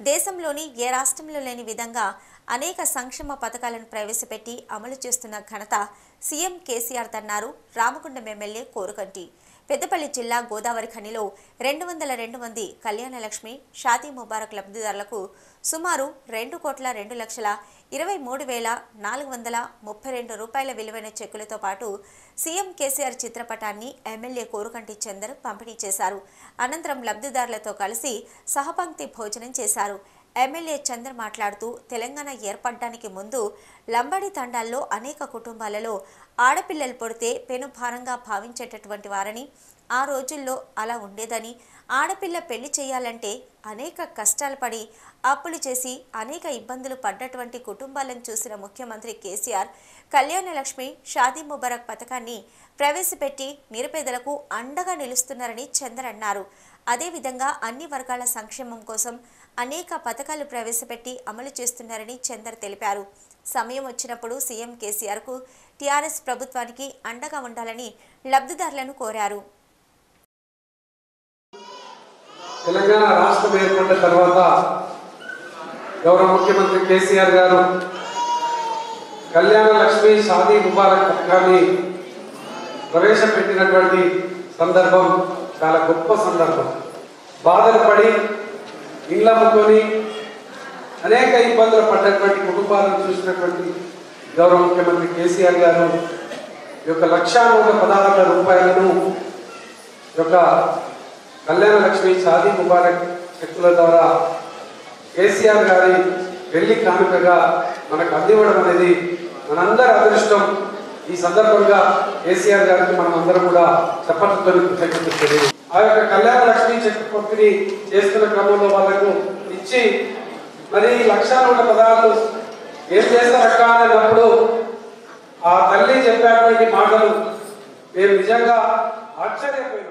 దేశంలోని ఏ రాష్ట్రంలో లేని విధంగా అనేక సంక్షేమ పథకాలను ప్రవేశపెట్టి అమలు చేస్తున్న ఘనత సీఎం కేసీఆర్ దన్నారు రామగుండం ఎమ్మెల్యే కోరుకంటి. పెద్దపల్లి జిల్లా గోదావరి ఖనిలో 202 మంది కళ్యాణ లక్ష్మి షాదీ ముబారక్ లబ్ధిదారులకు సుమారు 2,23,432 రూపాయల విలువైన చెక్కులతో పాటు సీఎం కేసీఆర్ చిత్రపటాన్ని ఎమ్మెల్యే కోరుకంటి చందర్ పంపిణీ చేశారు. అనంతరం లబ్ధిదారులతో కలిసి సహపంక్తి భోజనం చేశారు. ఎమ్మెల్యే చందర్ మాట్లాడుతూ తెలంగాణ ఏర్పడడానికి ముందు లంబాడి తండాల్లో అనేక కుటుంబాలలో ఆడపిల్లలు పుడితే పెనుభారంగా భావించేటటువంటి వారని, ఆ రోజుల్లో అలా ఉండేదని, ఆడపిల్ల పెళ్లి చేయాలంటే అనేక కష్టాలు పడి అప్పులు చేసి అనేక ఇబ్బందులు పడ్డటువంటి కుటుంబాలను చూసిన ముఖ్యమంత్రి కేసీఆర్ కళ్యాణ లక్ష్మి షాదీ ముబారక్ పథకాన్ని ప్రవేశపెట్టి నిరుపేదలకు అండగా నిలుస్తున్నారని చందర్ అన్నారు. అదేవిధంగా అన్ని వర్గాల సంక్షేమం కోసం అనేక పథకాలు ప్రవేశపెట్టి అమలు చేస్తున్నారని చందర్ తెలిపారు. సమయం వచ్చినప్పుడు సీఎం కేసీఆర్కు టీఆర్ఎస్ ప్రభుత్వానికి అండగా ఉండాలని లబ్ధిదారులను కోరారు. తెలంగాణ రాష్ట్రం ఏర్పడిన తర్వాత గౌరవ ముఖ్యమంత్రి కేసీఆర్ గారు కళ్యాణ లక్ష్మి షాదీ ముబారక్ పథకాన్ని ప్రవేశపెట్టినటువంటి సందర్భం చాలా గొప్ప సందర్భం. బాధలు పడి ఇళ్ళ అమ్ముకొని అనేక ఇబ్బందులు పడ్డటువంటి కుటుంబాలను చూసినటువంటి గౌరవ ముఖ్యమంత్రి కేసీఆర్ గారు ఈ యొక్క 1,16,000 రూపాయలను యొక్క కళ్యాణ లక్ష్మి షాదీ ముబారక్ చెక్కుల ద్వారా కేసీఆర్ గారి పెళ్లి కానుకగా మనకు అందివ్వడం అనేది మనందరి అదృష్టం. ఈ సందర్భంగా కేసీఆర్ గారికి మనం అందరం కూడా చప్పట్లతో కృతజ్ఞతలు. ఆ యొక్క కళ్యాణ లక్ష్మి చెక్కు పంపిణీ చేస్తున్న క్రమంలో వాళ్ళకు ఇచ్చి మరి 1,16,000 ఏం చేస్తారక్క అన్నప్పుడు ఆ తల్లి చెప్పేటువంటి మాటలు మేము నిజంగా ఆశ్చర్యపోయాం.